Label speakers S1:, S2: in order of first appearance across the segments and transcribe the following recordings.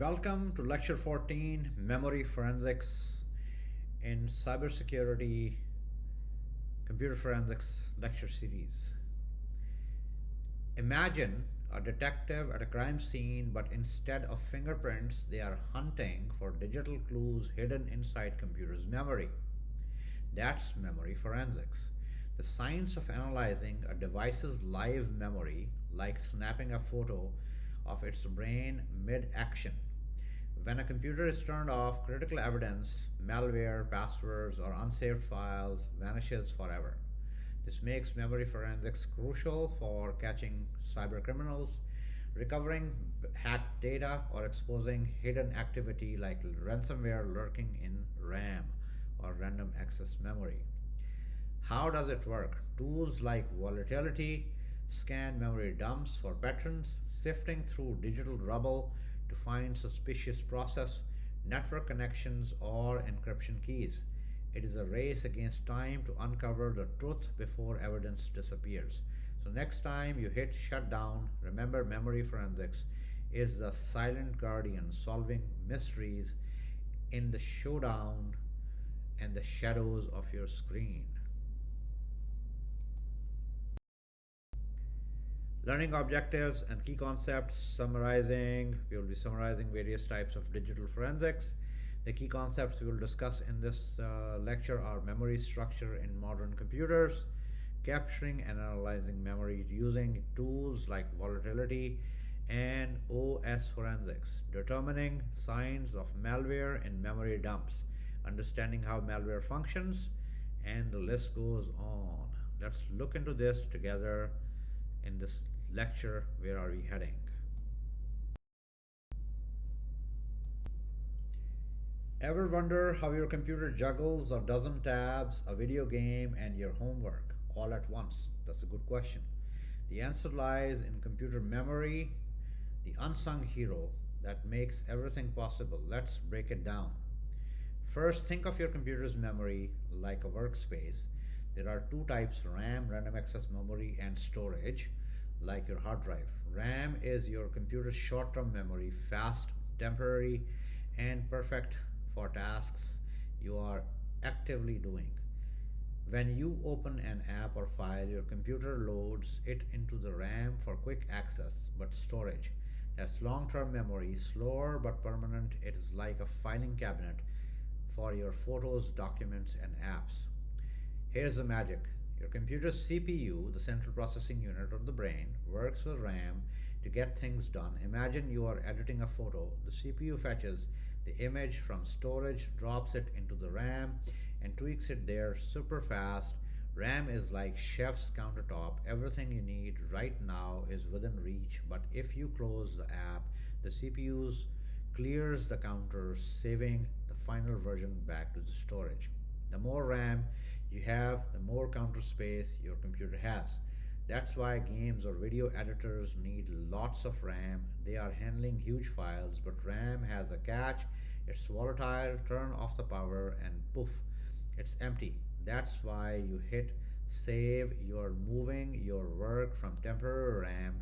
S1: Welcome to Lecture 14 Memory Forensics in Cybersecurity Computer Forensics Lecture Series. Imagine a detective at a crime scene, but instead of fingerprints, they are hunting for digital clues hidden inside computer's memory. That's memory forensics. The science of analyzing a device's live memory, like snapping a photo of its brain mid-action. When a computer is turned off, critical evidence, malware, passwords, or unsaved files vanishes forever. This makes memory forensics crucial for catching cybercriminals, recovering hacked data, or exposing hidden activity like ransomware lurking in RAM or random access memory. How does it work? Tools like volatility scan memory dumps for patterns, sifting through digital rubble to find suspicious process, network connections, or encryption keys. It is a race against time to uncover the truth before evidence disappears. So, next time you hit shutdown, remember memory forensics is the silent guardian solving mysteries in the showdown and the shadows of your screen. Learning objectives and key concepts summarizing. We will be summarizing various types of digital forensics. The key concepts we will discuss in this lecture are memory structure in modern computers, capturing and analyzing memory using tools like volatility, and OS forensics, determining signs of malware in memory dumps, understanding how malware functions, and the list goes on. Let's look into this together in this lecture. Where are we heading? Ever wonder how your computer juggles a dozen tabs, a video game, and your homework all at once? That's a good question. The answer lies in computer memory, the unsung hero that makes everything possible. Let's break it down. First, think of your computer's memory like a workspace. There are two types: RAM, random access memory, and storage, like your hard drive. RAM is your computer's short-term memory, fast, temporary, and perfect for tasks you are actively doing. When you open an app or file, your computer loads it into the RAM for quick access. But storage, that's long-term memory, slower but permanent. It is like a filing cabinet for your photos, documents, and apps. Here's the magic. Your computer's CPU, the central processing unit of the brain, works with RAM to get things done. Imagine you are editing a photo. The CPU fetches the image from storage, drops it into the RAM, and tweaks it there super fast. RAM is like chef's countertop. Everything you need right now is within reach. But if you close the app, the CPU clears the counter, saving the final version back to the storage. The more RAM you have, the more counter space your computer has. That's why games or video editors need lots of RAM. They are handling huge files, but RAM has a catch. It's volatile. Turn off the power and poof, it's empty. That's why you hit save. You're moving your work from temporary RAM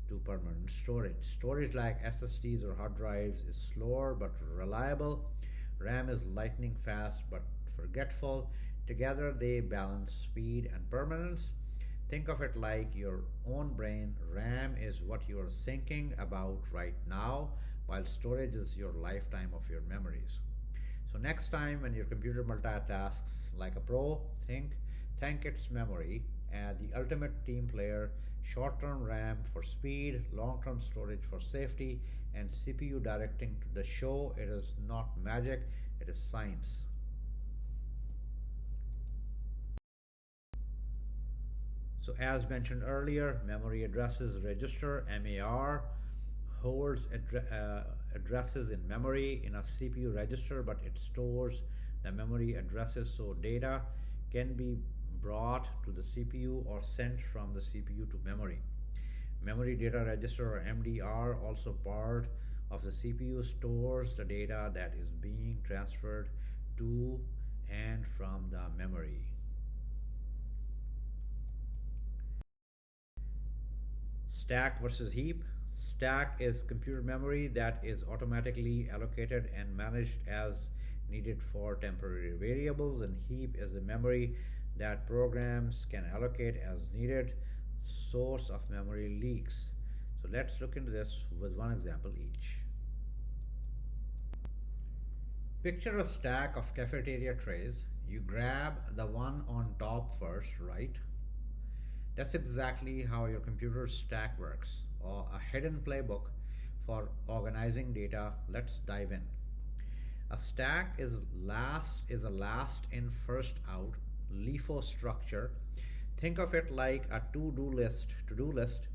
S1: to permanent storage. Storage like SSDs or hard drives is slower but reliable. RAM is lightning fast but forgetful. Together they balance speed and permanence. Think of it like your own brain. RAM is what you are thinking about right now, while storage is your lifetime of your memories. So next time when your computer multitasks like a pro, thank its memory and the ultimate team player. Short-term RAM for speed, long-term storage for safety, and CPU directing to the show. It is not magic, it is science. So as mentioned earlier, memory addresses register, MAR, holds addresses in memory in a CPU register, but it stores the memory addresses so data can be brought to the CPU or sent from the CPU to memory. Memory data register, or MDR, also part of the CPU, stores the data that is being transferred to and from the memory. Stack versus heap. Stack is computer memory that is automatically allocated and managed as needed for temporary variables, and heap is the memory that programs can allocate as needed. Source of memory leaks. So let's look into this with one example each. Picture a stack of cafeteria trays. You grab the one on top first, right? That's exactly how your computer stack works, or a hidden playbook for organizing data. Let's dive in. A stack is a last in first out LIFO structure. Think of it like a to-do list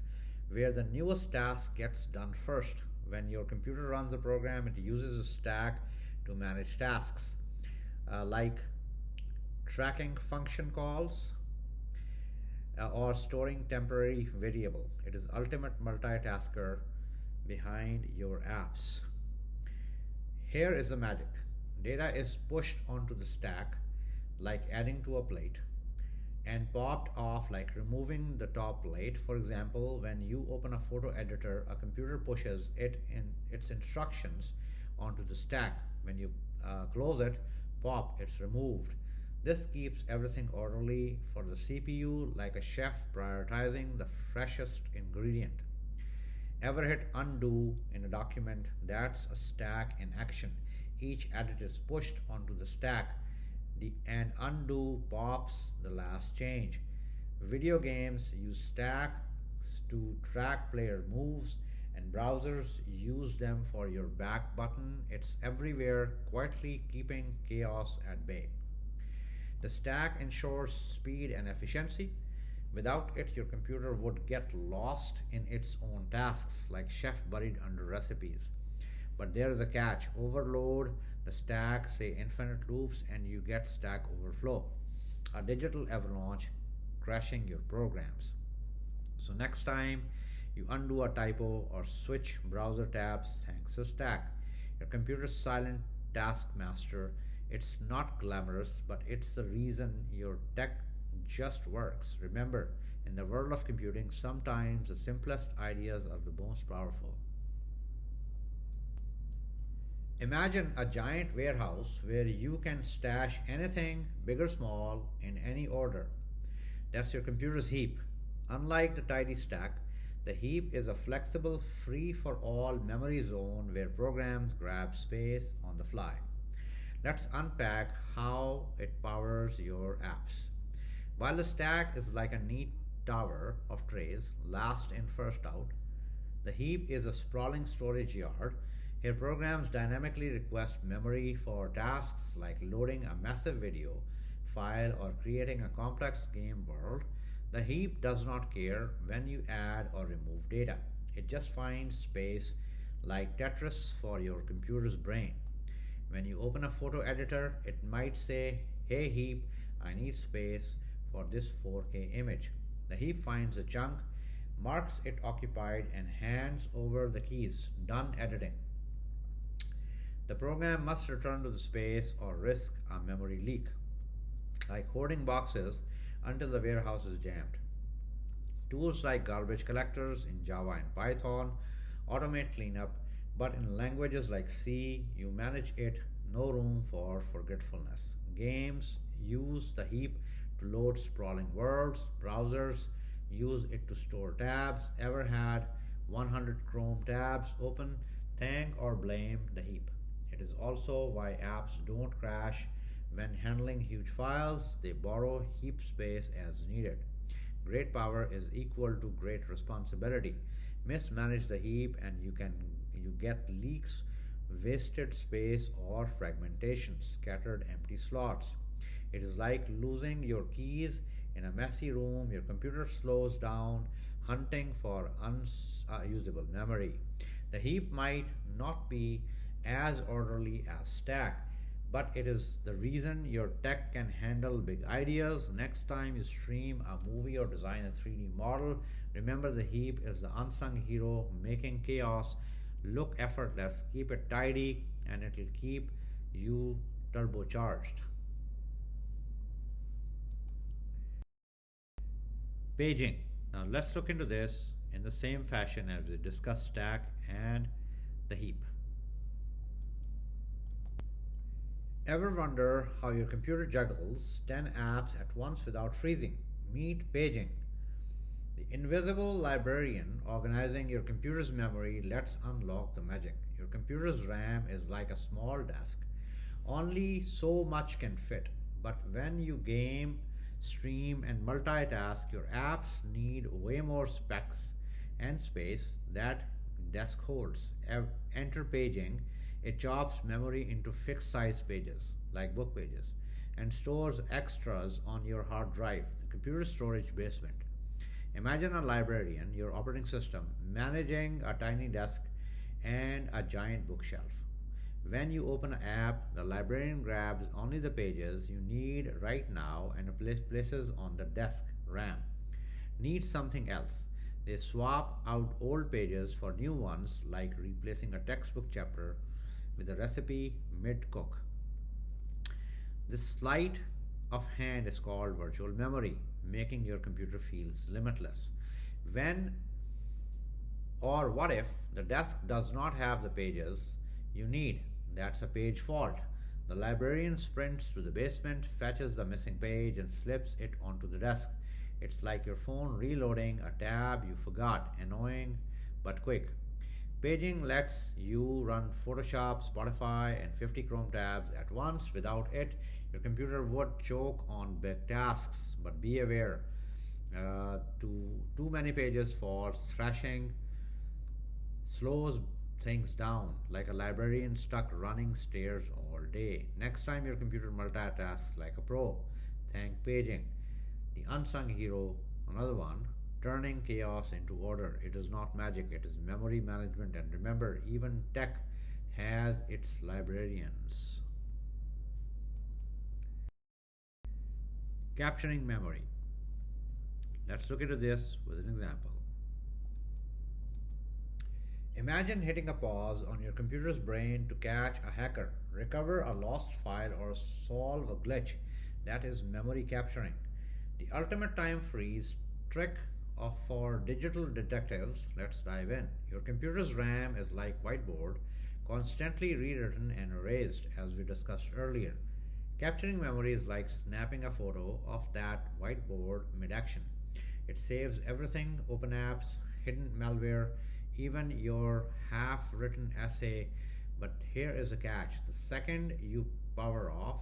S1: where the newest task gets done first. When your computer runs a program, it uses a stack to manage tasks like tracking function calls or storing temporary variable. It is ultimate multitasker behind your apps. Here is the magic. Data is pushed onto the stack like adding to a plate and popped off like removing the top plate. For example, when you open a photo editor, a computer pushes its instructions onto the stack. When you close it, pop, it's removed. This keeps everything orderly for the CPU, like a chef prioritizing the freshest ingredient. Ever hit undo in a document? That's a stack in action. Each edit is pushed onto the stack, and undo pops the last change. Video games use stacks to track player moves, and browsers use them for your back button. It's everywhere, quietly keeping chaos at bay. The stack ensures speed and efficiency. Without it, your computer would get lost in its own tasks, like chef buried under recipes. But there is a catch. Overload the stack, say infinite loops, and you get stack overflow, a digital avalanche crashing your programs. So next time you undo a typo or switch browser tabs, thanks to stack. Your computer's silent taskmaster. It's not glamorous, but it's the reason your tech just works. Remember, in the world of computing, sometimes the simplest ideas are the most powerful. Imagine a giant warehouse where you can stash anything, big or small, in any order. That's your computer's heap. Unlike the tidy stack, the heap is a flexible, free for all memory zone where programs grab space on the fly. Let's unpack how it powers your apps. While the stack is like a neat tower of trays, last in, first out, the heap is a sprawling storage yard. Here, programs dynamically request memory for tasks like loading a massive video file or creating a complex game world. The heap does not care when you add or remove data. It just finds space like Tetris for your computer's brain. When you open a photo editor, it might say, "Hey heap, I need space for this 4K image." The heap finds the chunk, marks it occupied, and hands over the keys. Done editing. The program must return to the space or risk a memory leak, like hoarding boxes until the warehouse is jammed. Tools like garbage collectors in Java and Python automate cleanup, but in languages like C, you manage it, no room for forgetfulness. Games use the heap to load sprawling worlds. Browsers use it to store tabs. Ever had 100 Chrome tabs open? Thank or blame the heap. It is also why apps don't crash when handling huge files. They borrow heap space as needed. Great power is equal to great responsibility. Mismanage the heap and you get leaks, wasted space, or fragmentation, scattered empty slots. It is like losing your keys in a messy room. Your computer slows down, hunting for unusable memory. The heap might not be as orderly as stack, but it is the reason your tech can handle big ideas. Next time you stream a movie or design a 3D model, remember the heap is the unsung hero making chaos look effortless. Keep it tidy and it will keep you turbocharged. Paging. Now let's look into this in the same fashion as we discussed stack and the heap. Ever wonder how your computer juggles 10 apps at once without freezing? Meet paging. The invisible librarian organizing your computer's memory. Let's unlock the magic. Your computer's RAM is like a small desk. Only so much can fit. But when you game, stream, and multitask, your apps need way more specs and space that desk holds. Enter paging. It chops memory into fixed size pages, like book pages, and stores extras on your hard drive, the computer storage basement. Imagine a librarian, your operating system, managing a tiny desk and a giant bookshelf. When you open an app, the librarian grabs only the pages you need right now and places on the desk RAM. Need something else? They swap out old pages for new ones, like replacing a textbook chapter with a recipe mid cook. This sleight of hand is called virtual memory, making your computer feels limitless. When or what if the desk does not have the pages you need? That's a page fault. The librarian sprints to the basement, fetches the missing page, and slips it onto the desk. It's like your phone reloading a tab you forgot. Annoying but quick. Paging lets you run Photoshop, Spotify, and 50 Chrome tabs at once. Without it, your computer would choke on big tasks. But be aware, too many pages for thrashing slows things down, like a librarian stuck running stairs all day. Next time your computer multitasks like a pro, thank paging. The unsung hero, another one, turning chaos into order. It is not magic, it is memory management. And remember, even tech has its librarians. Capturing memory. Let's look into this with an example. Imagine hitting a pause on your computer's brain to catch a hacker, recover a lost file, or solve a glitch. That is memory capturing. The ultimate time freeze trick for digital detectives. Let's dive in. Your computer's RAM is like whiteboard, constantly rewritten and erased, as we discussed earlier. Capturing memory is like snapping a photo of that whiteboard mid-action. It saves everything: open apps, hidden malware, even your half-written essay. But here is a catch. The second you power off,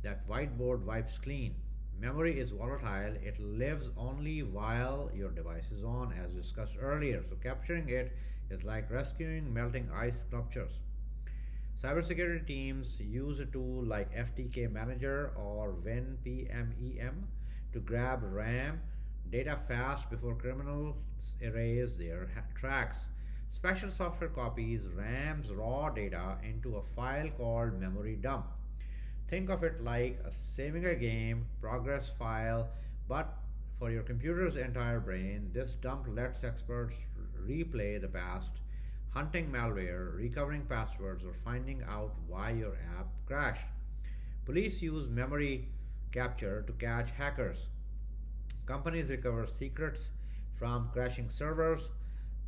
S1: that whiteboard wipes clean. Memory is volatile. It lives only while your device is on, as discussed earlier. So capturing it is like rescuing melting ice sculptures. Cybersecurity teams use a tool like FTK Manager or WinPMEM to grab RAM data fast before criminals erase their tracks. Special software copies RAM's raw data into a file called memory dump. Think of it like saving a game progress file, but for your computer's entire brain. This dump lets experts replay the past, hunting malware, recovering passwords, or finding out why your app crashed. Police use memory capture to catch hackers. Companies recover secrets from crashing servers.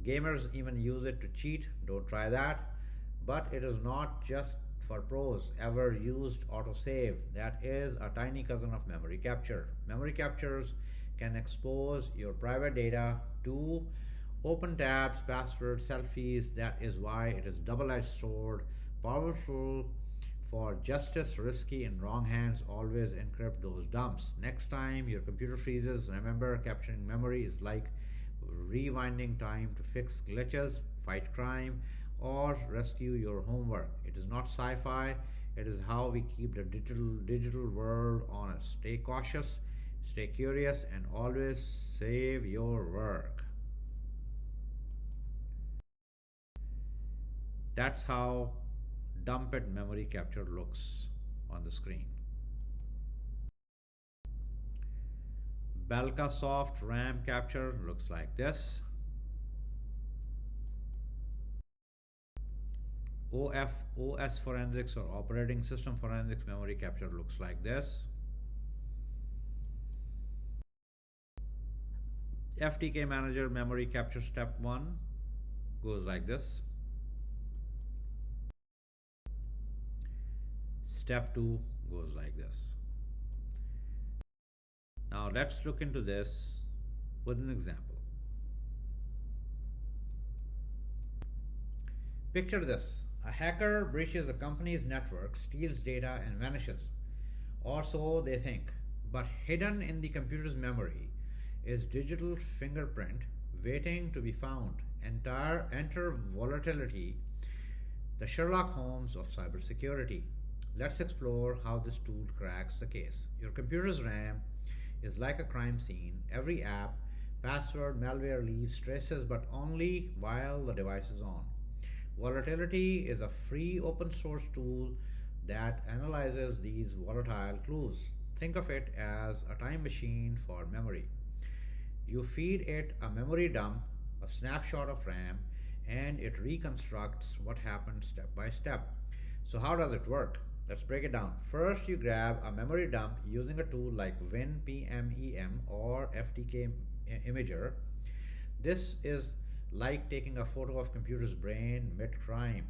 S1: Gamers even use it to cheat. Don't try that. But it is not just for pros. Ever used autosave? That is a tiny cousin of memory capture. Memory captures can expose your private data to open tabs, passwords, selfies. That is why it is double-edged sword, powerful for justice, risky in wrong hands. Always encrypt those dumps. Next time your computer freezes, remember, capturing memory is like rewinding time to fix glitches, fight crime, or rescue your homework. It is not sci-fi. It is how we keep the digital world honest. Stay cautious, stay curious, and always save your work. That's how dumped memory capture looks on the screen. Belkasoft RAM capture looks like this. OS forensics or operating system forensics memory capture looks like this. FTK Manager memory capture step 1 goes like this. Step 2 goes like this. Now let's look into this with an example. Picture this. A hacker breaches a company's network, steals data, and vanishes. Or so they think. But hidden in the computer's memory is digital fingerprint waiting to be found. Enter volatility, the Sherlock Holmes of cybersecurity. Let's explore how this tool cracks the case. Your computer's RAM is like a crime scene. Every app, password, malware leaves traces, but only while the device is on. Volatility is a free open source tool that analyzes these volatile clues. Think of it as a time machine for memory. You feed it a memory dump, a snapshot of RAM, and it reconstructs what happened step by step. So, how does it work? Let's break it down. First, you grab a memory dump using a tool like WinPMEM or FTK Imager. This is like taking a photo of computer's brain mid-crime.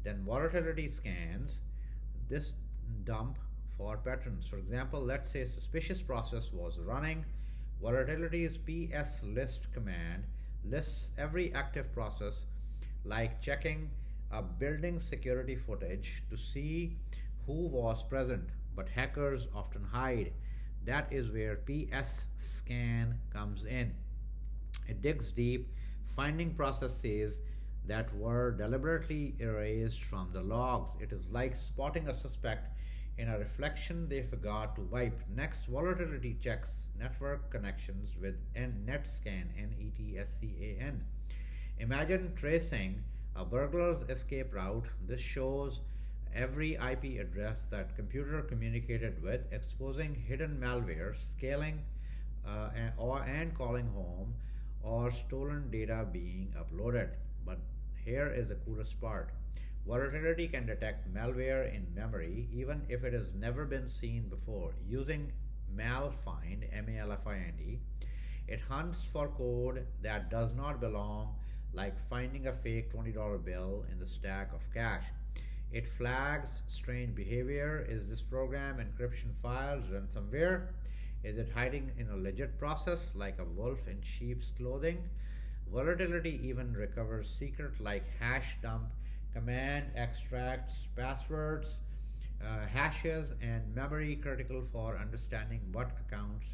S1: Then volatility scans this dump for patterns. For example, let's say suspicious process was running. Volatility's PS list command lists every active process, like checking a building security footage to see who was present, but hackers often hide. That is where PS scan comes in. It digs deep, finding processes that were deliberately erased from the logs. It is like spotting a suspect in a reflection they forgot to wipe. Next, volatility checks network connections with NetScan, NETSCAN. Imagine tracing a burglar's escape route. This shows every IP address that computer communicated with, exposing hidden malware, scaling and calling home, or stolen data being uploaded. But here is the coolest part. Volatility can detect malware in memory even if it has never been seen before. Using MALFIND, MALFIND, it hunts for code that does not belong, like finding a fake $20 bill in the stack of cash. It flags strange behavior. Is this program encryption files, ransomware? Is it hiding in a legit process like a wolf in sheep's clothing? Volatility even recovers secret like hash dump, command extracts, passwords, hashes, and memory critical for understanding what accounts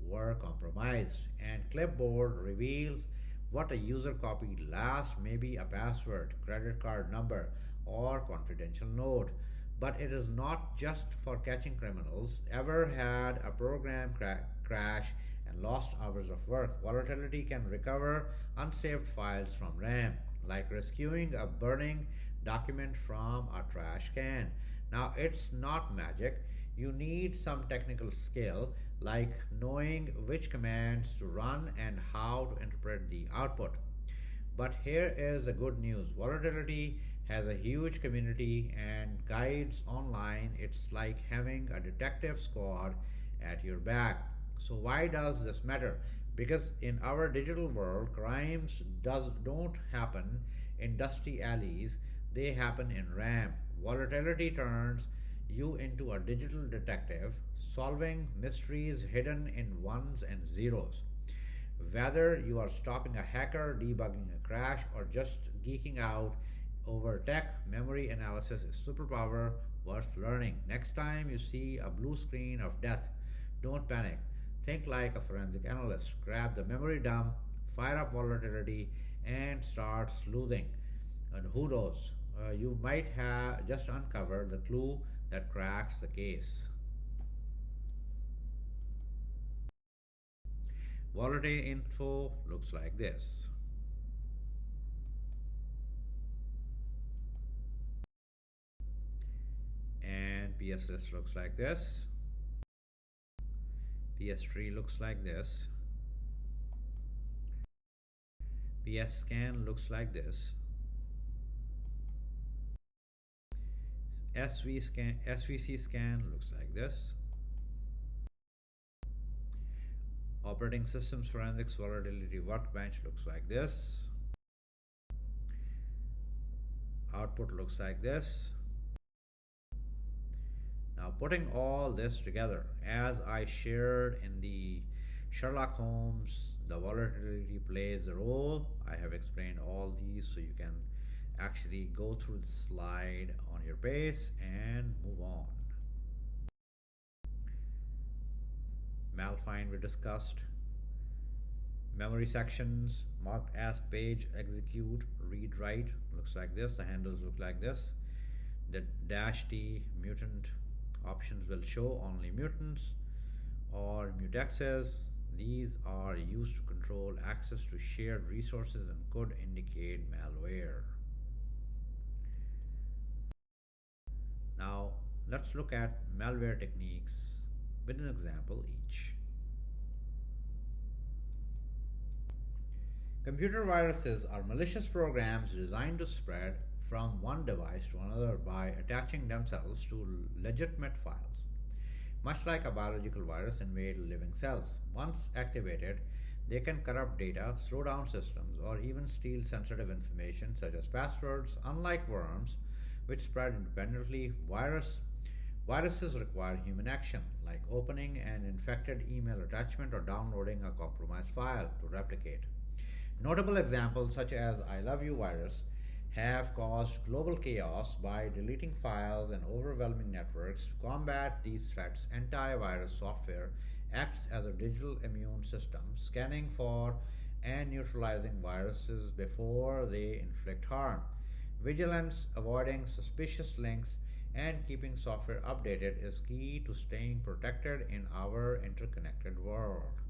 S1: were compromised. And clipboard reveals what a user copied last, maybe a password, credit card number, or confidential note. But it is not just for catching criminals. Ever had a program crash and lost hours of work? Volatility can recover unsaved files from RAM, like rescuing a burning document from a trash can. Now, it's not magic. You need some technical skill, like knowing which commands to run and how to interpret the output. But here is the good news. Volatility has a huge community and guides online. It's like having a detective squad at your back. So why does this matter? Because in our digital world, crimes don't happen in dusty alleys, they happen in RAM. Volatility turns you into a digital detective, solving mysteries hidden in ones and zeros. Whether you are stopping a hacker, debugging a crash, or just geeking out over tech, memory analysis is superpower worth learning. Next time you see a blue screen of death, don't panic. Think like a forensic analyst. Grab the memory dump, fire up volatility, and start sleuthing. And who knows, you might have just uncovered the clue that cracks the case. Volatility info looks like this. And PS list looks like this. PS tree looks like this. PS scan looks like this. SVC scan looks like this. Operating Systems Forensics Vulnerability Workbench looks like this. Output looks like this. Now, putting all this together, as I shared in the Sherlock Holmes, the volatility plays a role. I have explained all these so you can actually go through the slide on your pace and move on. Malfind we discussed. Memory sections marked as page execute, read write looks like this. The handles look like this. The dash T mutant options will show only mutants or mutexes. These are used to control access to shared resources and could indicate malware. Now let's look at malware techniques with an example each. Computer viruses are malicious programs designed to spread from one device to another by attaching themselves to legitimate files. Much like a biological virus invade living cells, once activated, they can corrupt data, slow down systems, or even steal sensitive information such as passwords. Unlike worms, which spread independently, viruses require human action, like opening an infected email attachment or downloading a compromised file to replicate. Notable examples such as I Love You virus have caused global chaos by deleting files and overwhelming networks. To combat these threats, antivirus software acts as a digital immune system, scanning for and neutralizing viruses before they inflict harm. Vigilance, avoiding suspicious links, and keeping software updated is key to staying protected in our interconnected world.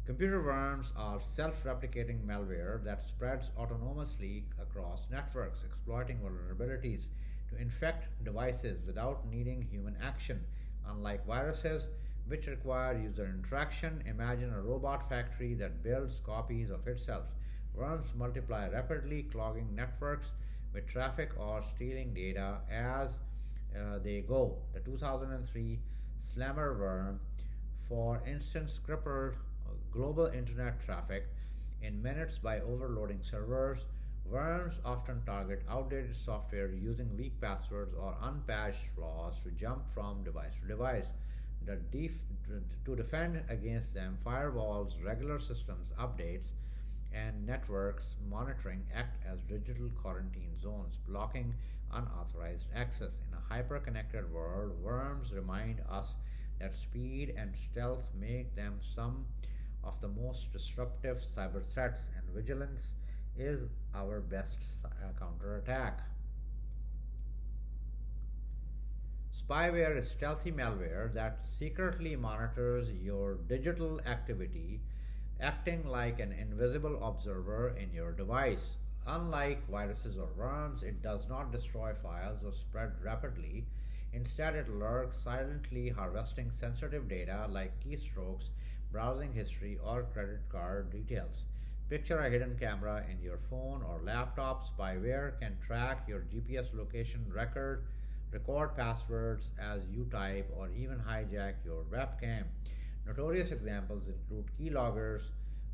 S1: Computer worms are self-replicating malware that spreads autonomously across networks, exploiting vulnerabilities to infect devices without needing human action. Unlike viruses, which require user interaction, imagine a robot factory that builds copies of itself. Worms multiply rapidly, clogging networks with traffic or stealing data as they go. The 2003 Slammer worm, for instance, crippled global internet traffic in minutes by overloading servers. Worms often target outdated software using weak passwords or unpatched flaws to jump from device to device. To defend against them, firewalls, regular systems updates, and networks monitoring act as digital quarantine zones, blocking unauthorized access. In a hyper-connected world, worms remind us that speed and stealth make them some of the most disruptive cyber threats, and vigilance is our best counterattack. Spyware is stealthy malware that secretly monitors your digital activity, acting like an invisible observer in your device. Unlike viruses or worms, it does not destroy files or spread rapidly. Instead, it lurks silently, harvesting sensitive data like keystrokes, browsing history, or credit card details. Picture a hidden camera in your phone or laptop. Spyware can track your GPS location, record passwords as you type, or even hijack your webcam. Notorious examples include keyloggers,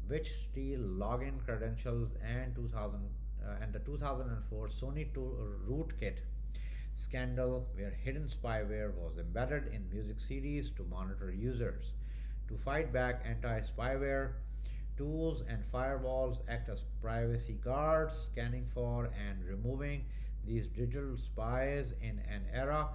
S1: which steal login credentials, and the 2004 Sony Rootkit scandal, where hidden spyware was embedded in music CDs to monitor users. To fight back, anti-spyware tools and firewalls act as privacy guards, scanning for and removing these digital spies in an era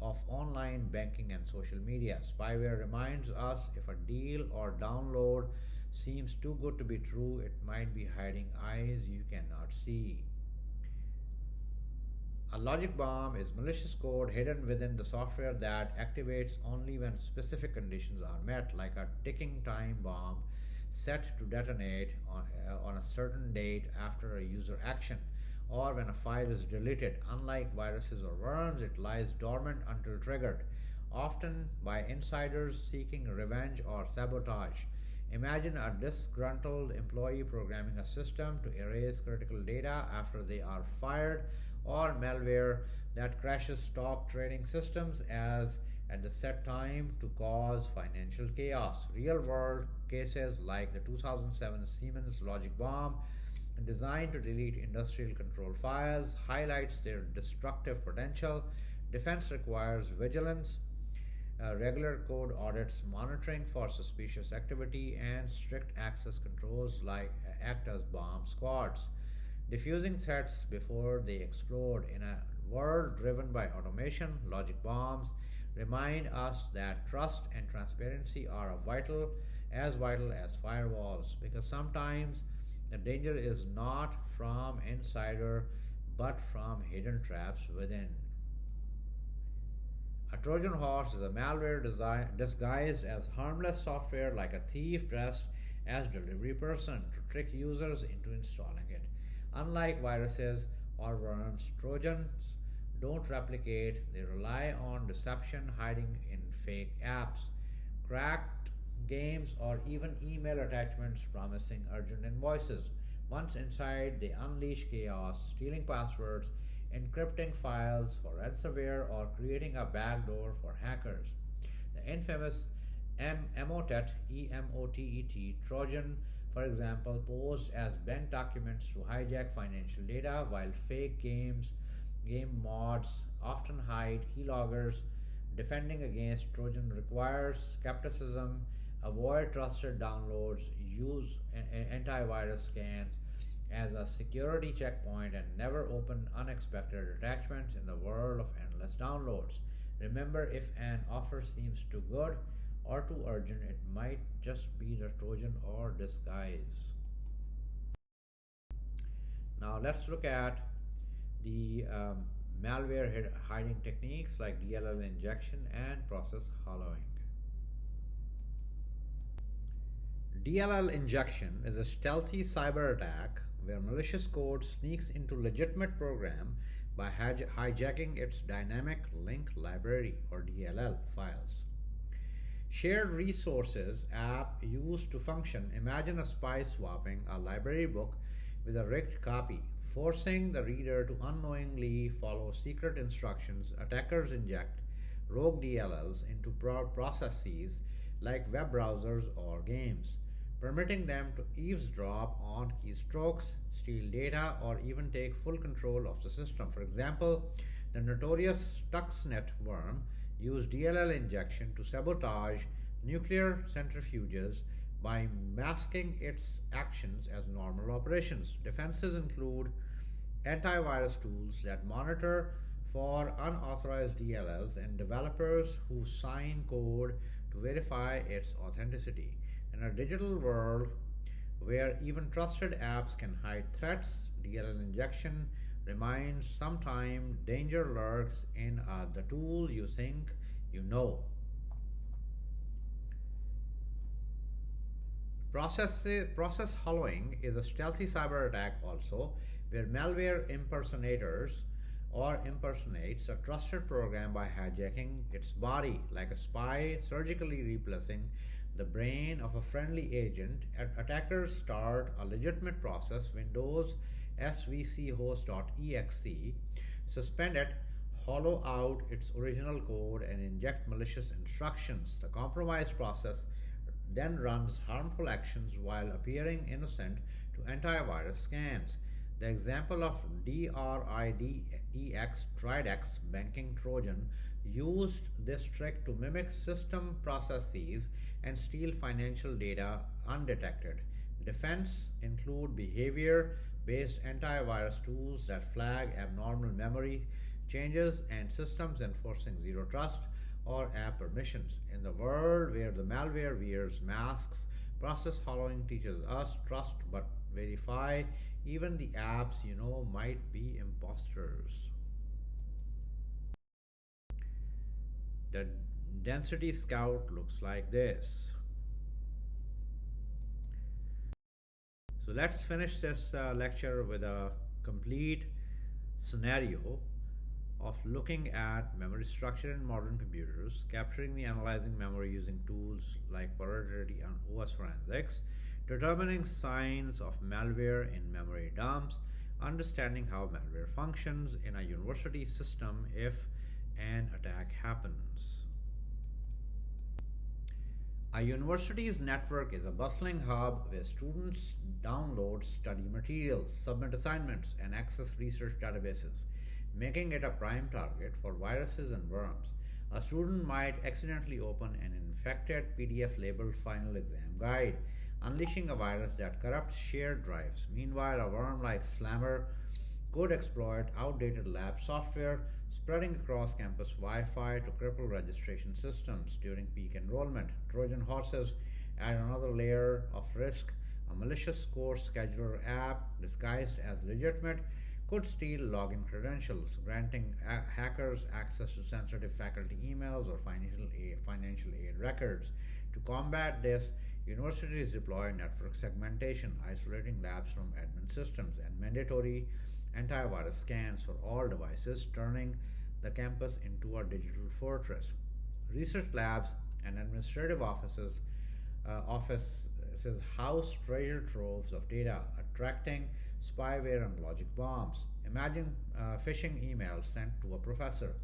S1: of online banking and social media. Spyware reminds us if a deal or download seems too good to be true, it might be hiding eyes you cannot see. A logic bomb is malicious code hidden within the software that activates only when specific conditions are met, like a ticking time bomb set to detonate on a certain date after a user action, or when a file is deleted. Unlike viruses or worms, it lies dormant until triggered, often by insiders seeking revenge or sabotage. Imagine a disgruntled employee programming a system to erase critical data after they are fired, or malware that crashes stock trading systems as at the set time to cause financial chaos. Real world cases like the 2007 Siemens logic bomb, designed to delete industrial control files, highlights their destructive potential. Defense requires vigilance, regular code audits, monitoring for suspicious activity, and strict access controls like act as bomb squads. Diffusing threats before they explode. In a world driven by automation, logic bombs remind us that trust and transparency are as vital as firewalls, because sometimes the danger is not from insider but from hidden traps within. A Trojan horse is a malware disguised as harmless software, like a thief dressed as delivery person to trick users into installing it. Unlike viruses or worms, Trojans don't replicate, they rely on deception, hiding in fake apps, cracked games, or even email attachments promising urgent invoices. Once inside, they unleash chaos, stealing passwords, encrypting files for ransomware, or creating a backdoor for hackers. The infamous Emotet, EMOTET Trojan, for example, posed as bent documents to hijack financial data, while fake game mods often hide keyloggers. Defending against Trojan requires skepticism, avoid trusted downloads, use antivirus scans as a security checkpoint, and never open unexpected attachments in the world of endless downloads. Remember, if an offer seems too good or too urgent, it might just be the Trojan or disguise. Now let's look at the malware hiding techniques like DLL injection and process hollowing. DLL injection is a stealthy cyber attack where malicious code sneaks into legitimate program by hijacking its dynamic link library or DLL files. Shared resources app used to function. Imagine a spy swapping a library book with a rigged copy, forcing the reader to unknowingly follow secret instructions. Attackers inject rogue DLLs into processes like web browsers or games, permitting them to eavesdrop on keystrokes, steal data, or even take full control of the system. For example, the notorious Stuxnet worm used DLL injection to sabotage nuclear centrifuges by masking its actions as normal operations. Defenses include antivirus tools that monitor for unauthorized DLLs and developers who sign code to verify its authenticity. In a digital world where even trusted apps can hide threats, DLL injection reminds sometimes danger lurks in the tool you think you know. Process hollowing is a stealthy cyber attack also, where malware impersonates a trusted program by hijacking its body, like a spy surgically replacing the brain of a friendly agent. Attackers start a legitimate process, Windows svchost.exe, suspend it, hollow out its original code, and inject malicious instructions. The compromised process then runs harmful actions while appearing innocent to antivirus scans. The example of Tridex banking Trojan used this trick to mimic system processes and steal financial data undetected. Defense include behavior-based antivirus tools that flag abnormal memory changes and systems enforcing zero trust or app permissions. In the world where the malware wears masks, process hollowing teaches us trust but verify. Even the apps you know might be imposters. The density scout looks like this. So let's finish this lecture with a complete scenario of looking at memory structure in modern computers, capturing the analyzing memory using tools like Volatility and OS forensics, determining signs of malware in memory dumps, understanding how malware functions in a university system if an attack happens. A university's network is a bustling hub where students download study materials, submit assignments, and access research databases, making it a prime target for viruses and worms. A student might accidentally open an infected PDF labeled final exam guide, unleashing a virus that corrupts shared drives. Meanwhile, a worm like Slammer could exploit outdated lab software, spreading across campus Wi Fi to cripple registration systems during peak enrollment. Trojan horses add another layer of risk. A malicious course scheduler app, disguised as legitimate, could steal login credentials, granting hackers access to sensitive faculty emails or financial aid records. To combat this, universities deploy network segmentation, isolating labs from admin systems, and mandatory antivirus scans for all devices, turning the campus into a digital fortress. Research labs and administrative offices house treasure troves of data, attracting spyware and logic bombs. Imagine phishing emails sent to a professor,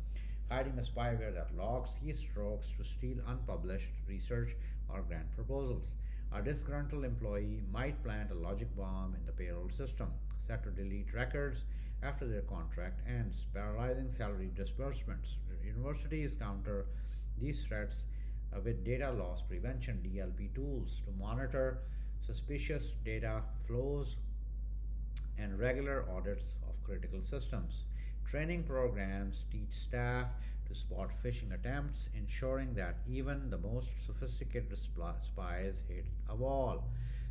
S1: hiding a spyware that logs keystrokes to steal unpublished research or grant proposals. A disgruntled employee might plant a logic bomb in the payroll system, set to delete records after their contract ends, paralyzing salary disbursements. Universities counter these threats with data loss prevention (DLP) tools to monitor suspicious data flows and regular audits of critical systems. Training programs teach staff to spot phishing attempts, ensuring that even the most sophisticated spies hit a wall.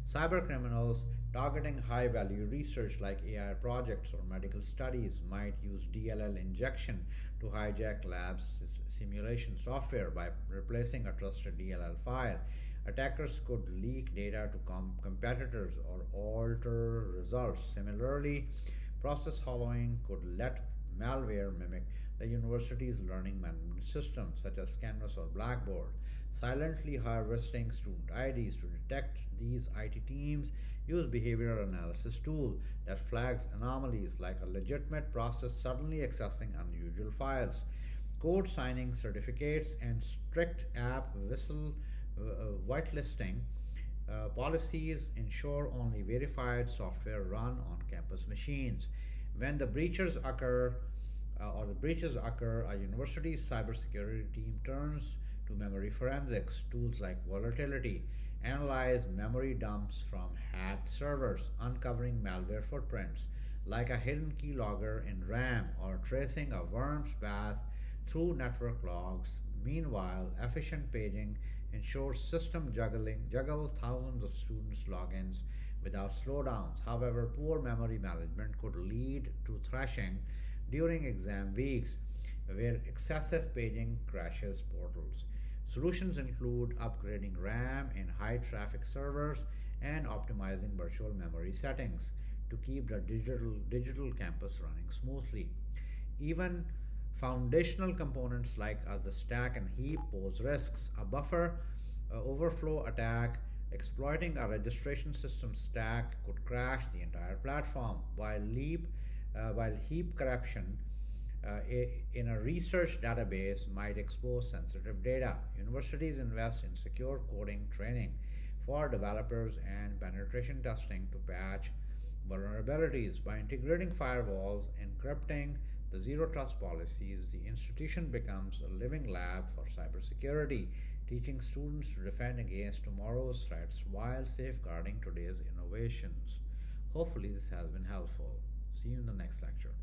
S1: Cybercriminals targeting high value research like AI projects or medical studies might use DLL injection to hijack labs' simulation software by replacing a trusted DLL file. Attackers could leak data to competitors or alter results. Similarly, process hollowing could let malware mimic the university's learning management systems, such as Canvas or Blackboard, silently harvesting student IDs. To detect these, IT teams use behavioral analysis tool that flags anomalies like a legitimate process suddenly accessing unusual files. Code signing certificates and strict app whitelisting policies ensure only verified software run on campus machines. When the breaches occur, a university's cybersecurity team turns to memory forensics. Tools like Volatility analyze memory dumps from hacked servers, uncovering malware footprints, like a hidden keylogger in RAM or tracing a worm's path through network logs. Meanwhile, efficient paging ensures system juggle thousands of students' logins without slowdowns. However, poor memory management could lead to thrashing during exam weeks, where excessive paging crashes portals. Solutions include upgrading RAM in high traffic servers and optimizing virtual memory settings to keep the digital campus running smoothly. Even foundational components like the stack and heap pose risks. A buffer overflow attack exploiting a registration system stack could crash the entire platform, while heap corruption in a research database might expose sensitive data. Universities invest in secure coding training for developers and penetration testing to patch vulnerabilities. By integrating firewalls, encrypting the zero trust policies, the institution becomes a living lab for cybersecurity, teaching students to defend against tomorrow's threats while safeguarding today's innovations. Hopefully, this has been helpful. See you in the next lecture.